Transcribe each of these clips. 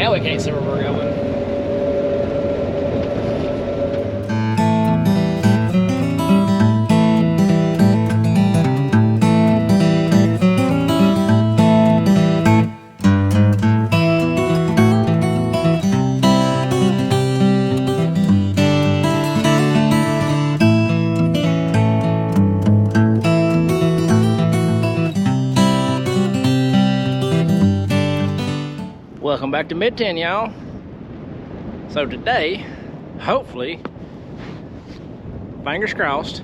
Now we can't see where we're going. Welcome back to Mid-10, y'all. So today, hopefully, fingers crossed,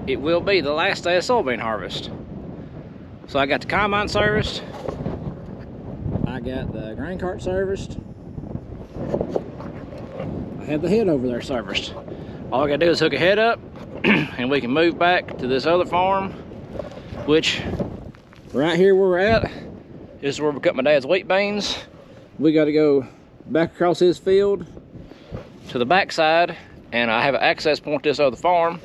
it will be the last day of soybean harvest. So I got the combine serviced, I got the grain cart serviced, I have the head over there serviced. All I gotta do is hook a head up and we can move back to this other farm, which right here where we're at is where we cut my dad's wheat beans. We got to go back across his field to the backside, and I have an access point to this other farm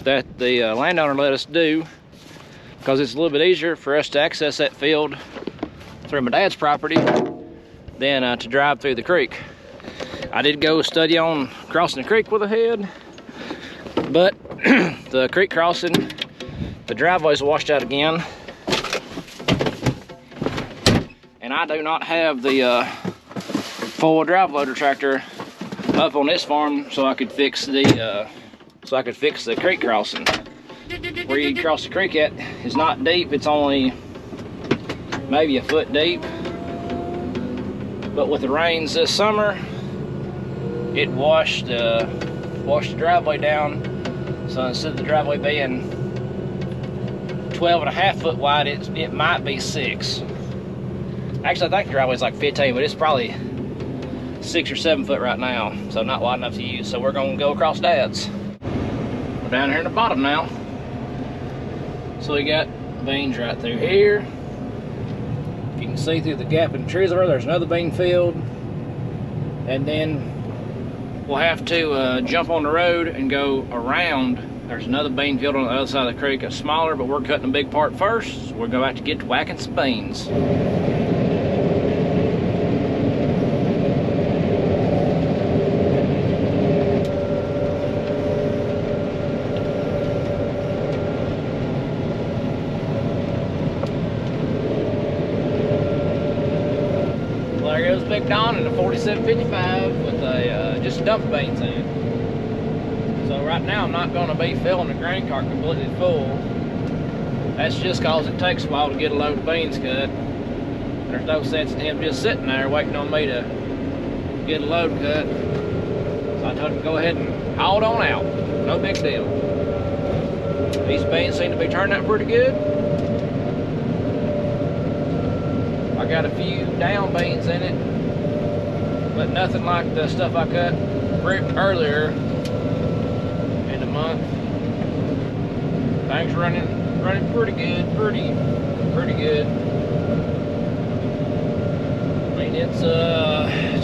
that the landowner let us do because it's a little bit easier for us to access that field through my dad's property than to drive through the creek. I did go study on crossing the creek with a head, but the creek crossing, the driveway's washed out again. And I do not have the four-wheel drive loader tractor up on this farm, so I could fix the creek crossing. Where you cross the creek at is not deep; it's only maybe a foot deep. But with the rains this summer, it washed the driveway down. So instead of the driveway being 12.5 foot wide, it might be 6. Actually, I think the driveway's like 15, but it's probably 6 or 7 foot right now, so not wide enough to use. So we're gonna go across Dad's. We're down here in the bottom now. So we got beans right through here. You can see through the gap in the trees over there's another bean field. And then we'll have to jump on the road and go around. There's another bean field on the other side of the creek. It's smaller, but we're cutting a big part first. So we're going to get to whacking some beans. There goes Big Don in a 4755 with a just dump beans in it. So right now I'm not going to be filling the grain cart completely full. That's just cause it takes a while to get a load of beans cut. There's no sense in him just sitting there waiting on me to get a load cut. So I told him to go ahead and haul it on out. No big deal. These beans seem to be turning out pretty good. I got a few down beans in it, but nothing like the stuff I cut earlier in the month. Things running pretty good, pretty good. I mean, it's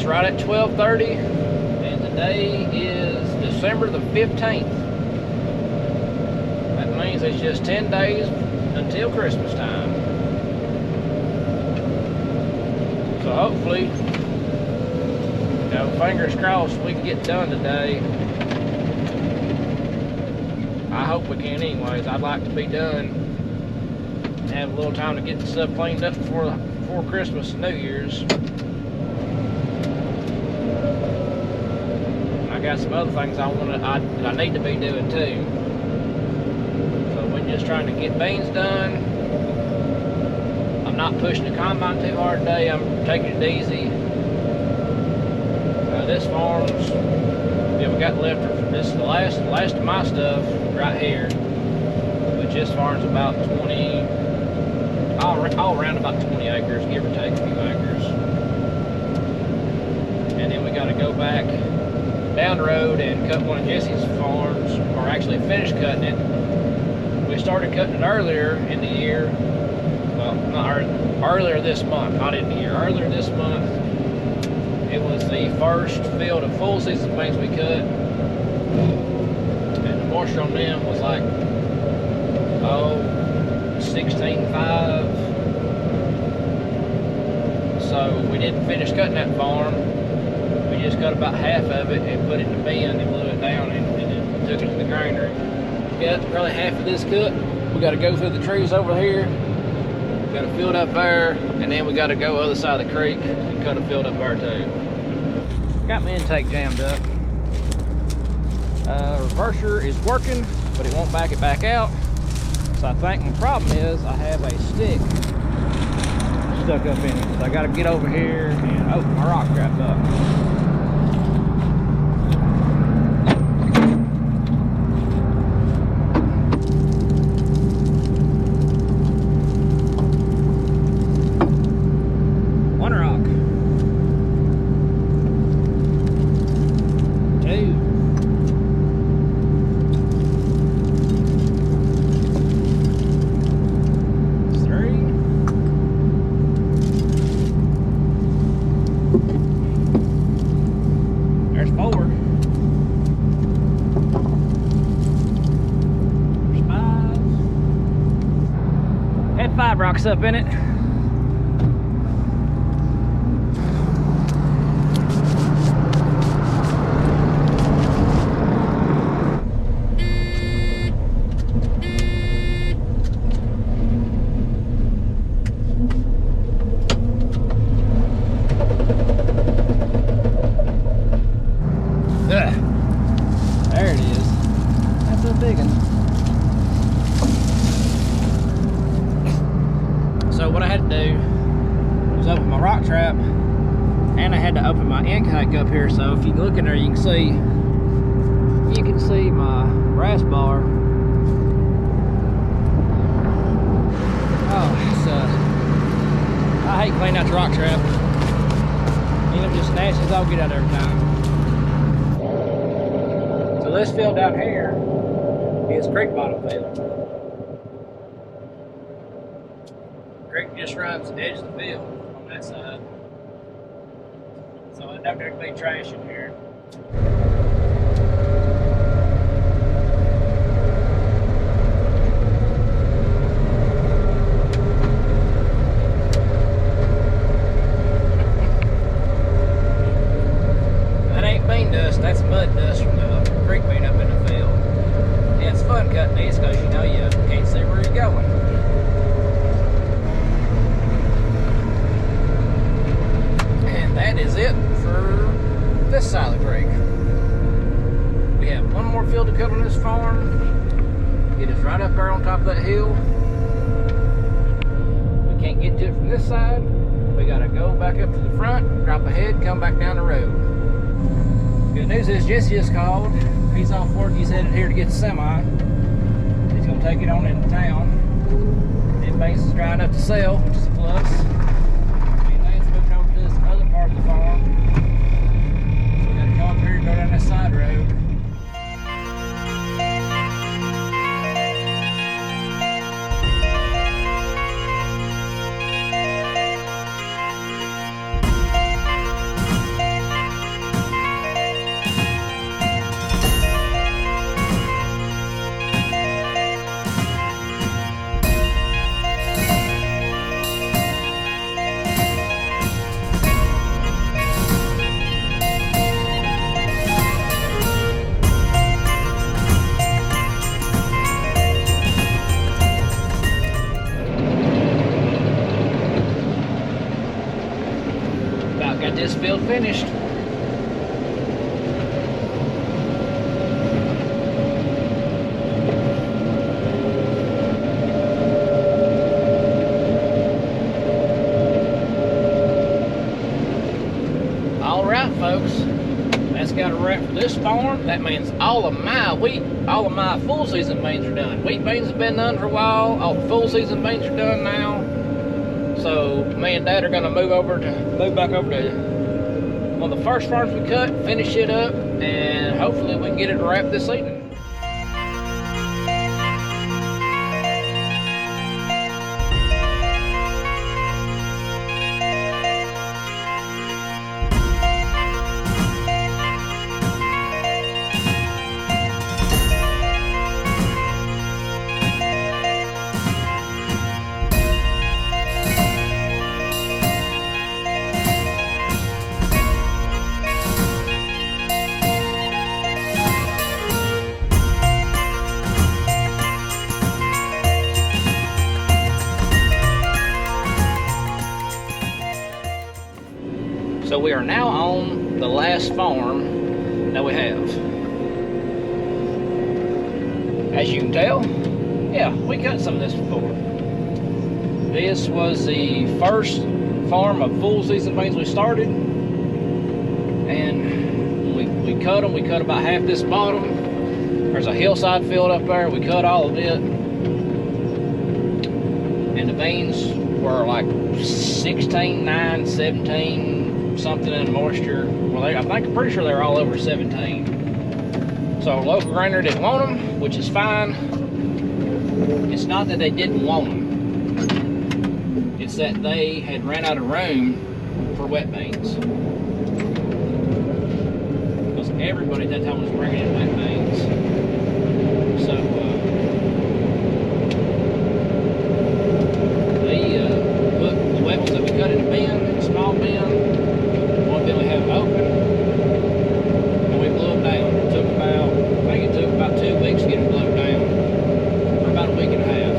right at 12:30, and today is December the 15th. That means it's just 10 days until Christmas time. So hopefully, you know, fingers crossed we can get done today. I hope we can anyways. I'd like to be done and have a little time to get the stuff cleaned up before Christmas and New Year's. I got some other things I need to be doing too. So we're just trying to get beans done. I'm not pushing the combine too hard today. I'm taking it easy. This farm's, yeah, we got left. This is the last of my stuff right here, which this farm's about 20, all around about 20 acres, give or take a few acres. And then we got to go back down the road and cut one of Jesse's farms, or actually finish cutting it. We started cutting it earlier in the year. Well, not earlier this month, not in the year. Earlier this month, it was the first field of full season beans we cut, and the moisture on them was like 16.5. So we didn't finish cutting that farm. We just cut about half of it and put it in the bin and blew it down and then took it to the granary. Got probably half of this cut. We got to go through the trees over here. Got a field up there, and then we got to go other side of the creek and cut a field up there too. Got my intake jammed up. Reverser is working, but it won't back it back out. So I think my problem is I have a stick stuck up in it. So I got to get over here and open my rock trap up. Five rocks up in it. There it is. That's a big one. So what I had to do was open my rock trap, and I had to open my intake up here. So if you look in there, you can see my brass bar. Oh, I hate cleaning out the rock trap. You know, just nasty as I'll get out every time. So this field down here is creek bottom field. Creek just runs the edge of the field on that side. So there's not going to be trash in here. That ain't bean dust, that's mud dust from the creek being up in the field. Yeah, it's fun cutting these because you know you can't see where you're going. That is it for this side of the creek. We have one more field to cut on this farm. It is right up there on top of that hill. We can't get to it from this side. We gotta go back up to the front, drop ahead, come back down the road. Good news is Jesse just called. He's off work. He's headed here to get the semi. He's gonna take it on into town. Everything's is drying up to sell, which is a plus. Part of the farm. So we gotta come up here and go down this side road. Got this field finished. All right, folks, that's got a wrap for this farm. That means all of my wheat, all of my full season beans are done. Wheat beans have been done for a while. All the full season beans are done now. So me and Dad are gonna move back over to one of the first farms we cut, finish it up, and hopefully we can get it wrapped this evening. So we are now on the last farm that we have. As you can tell, yeah, we cut some of this before. This was the first farm of full season beans we started, and we cut them. We cut about half this bottom. There's a hillside field up there. We cut all of it, and the beans were like 16, 9, 17 something in moisture. Well, I'm pretty sure they're all over 17. So our local grainer didn't want them, which is fine. It's not that they didn't want them. It's that they had ran out of room for wet beans. Because everybody at that time was bringing in wet beans. So they put the wet ones that we cut in the bin, in a small bin. One bin we have open, and we blew them down. It took about 2 weeks to get them blown down, for about a week and a half.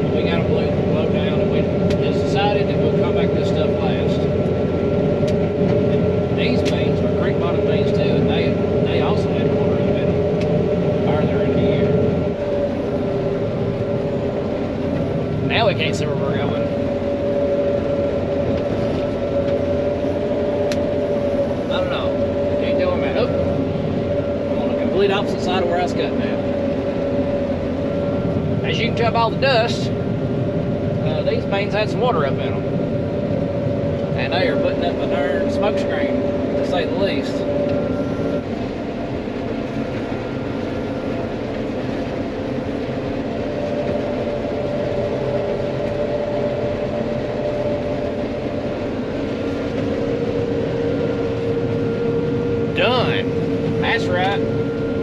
But we got them blown down, and we just decided that we'll come back to this stuff last. And these beans were creek bottom beans too, and they also had water in them earlier in the year. Now we can't see where we're going. I don't know. Can't do them at up. I'm on the complete opposite side of where I was cutting at. As you can tell by all the dust, these beans had some water up in them. And they are putting up a darn smoke screen, to say the least. Done. That's right.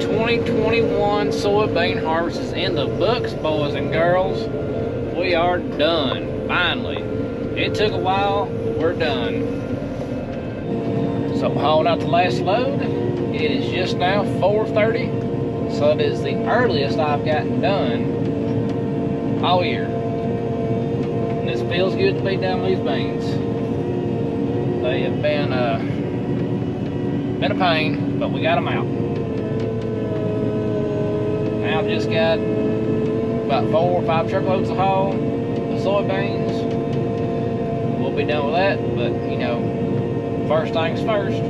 2021 soybean harvest is in the books, boys and girls. We are done, finally. It took a while, but we're done. So hauling out the last load. It is just now 4:30, so it is the earliest I've gotten done all year. And this feels good to be done with these beans. They have been a pain, but we got them out. Now I've just got about 4 or 5 truckloads to haul of soybeans. We'll be done with that, but you know, first things first,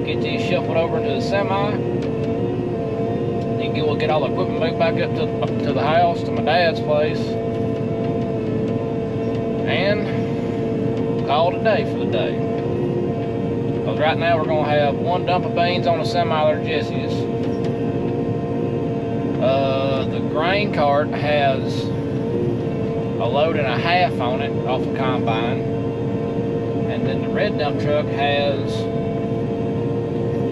get these shuffled over into the semi. Then we'll get all the equipment moved back up to the house, to my dad's place, and call it a day for the day. Because right now we're going to have 1 dump of beans on a semi there, Jesse's. The grain cart has a load and a half on it off the combine. And then the red dump truck has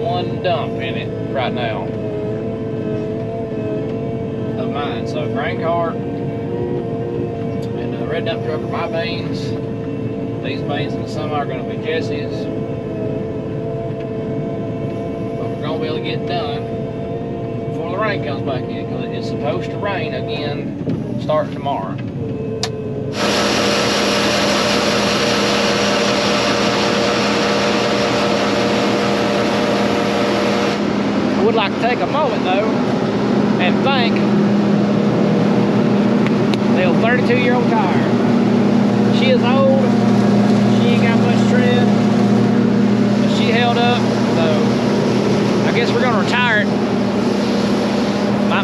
1 dump in it right now of mine. So grain cart and the red dump truck are my beans. These beans in the semi are going to be Jesse's. We're going to be able to get done before the rain comes back in, because it's supposed to rain again starting tomorrow. I would like to take a moment though and thank the old 32-year-old tire. She is old, she ain't got much tread, but she held up, so I guess we're gonna retire it.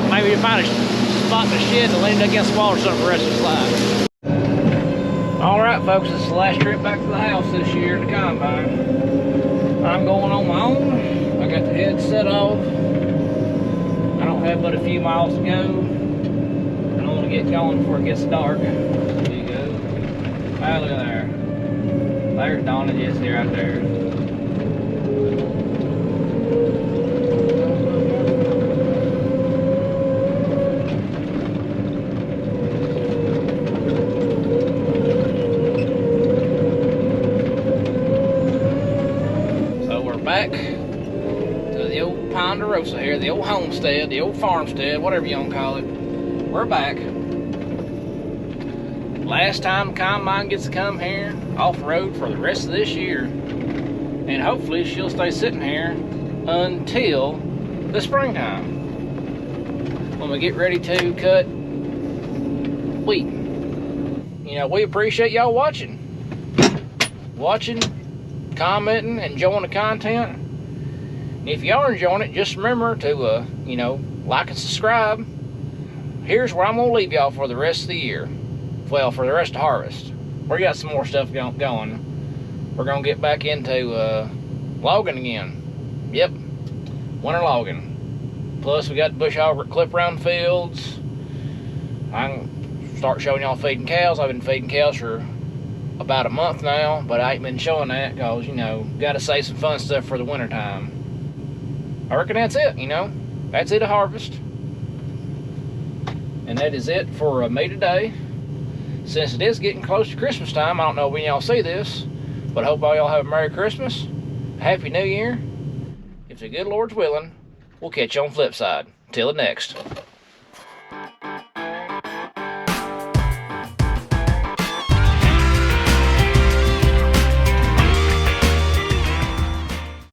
Maybe find a spot in the shed to lean it against the wall or something for the rest of its life. Alright folks, it's the last trip back to the house this year to the combine. I'm going on my own. I got the head set off. I don't have but a few miles to go. I don't want to get going before it gets dark. There you go. Oh, look at there. There's Donna Jesse right there. Back to the old Ponderosa here, the old homestead, the old farmstead, whatever you want to call it. We're back. last time combine gets to come here off-road for the rest of this year. And hopefully she'll stay sitting here until the springtime, when we get ready to cut wheat. You know, we appreciate y'all watching, commenting, enjoying the content. And if y'all are enjoying it, just remember to, you know, like and subscribe. Here's where I'm gonna leave y'all for the rest of the year. Well, for the rest of harvest. We got some more stuff going. We're gonna get back into logging again. Yep, winter logging. Plus we got the bush hogger clip around the fields. I can start showing y'all feeding cows. I've been feeding cows for about a month now, but I ain't been showing that because, you know, gotta save some fun stuff for the winter time. I reckon that's it, you know. That's it, a harvest. And that is it for me today. Since it is getting close to Christmas time, I don't know when y'all see this, but I hope all y'all have a Merry Christmas, a Happy New Year. If the good Lord's willing, we'll catch you on the flip side. Till the next.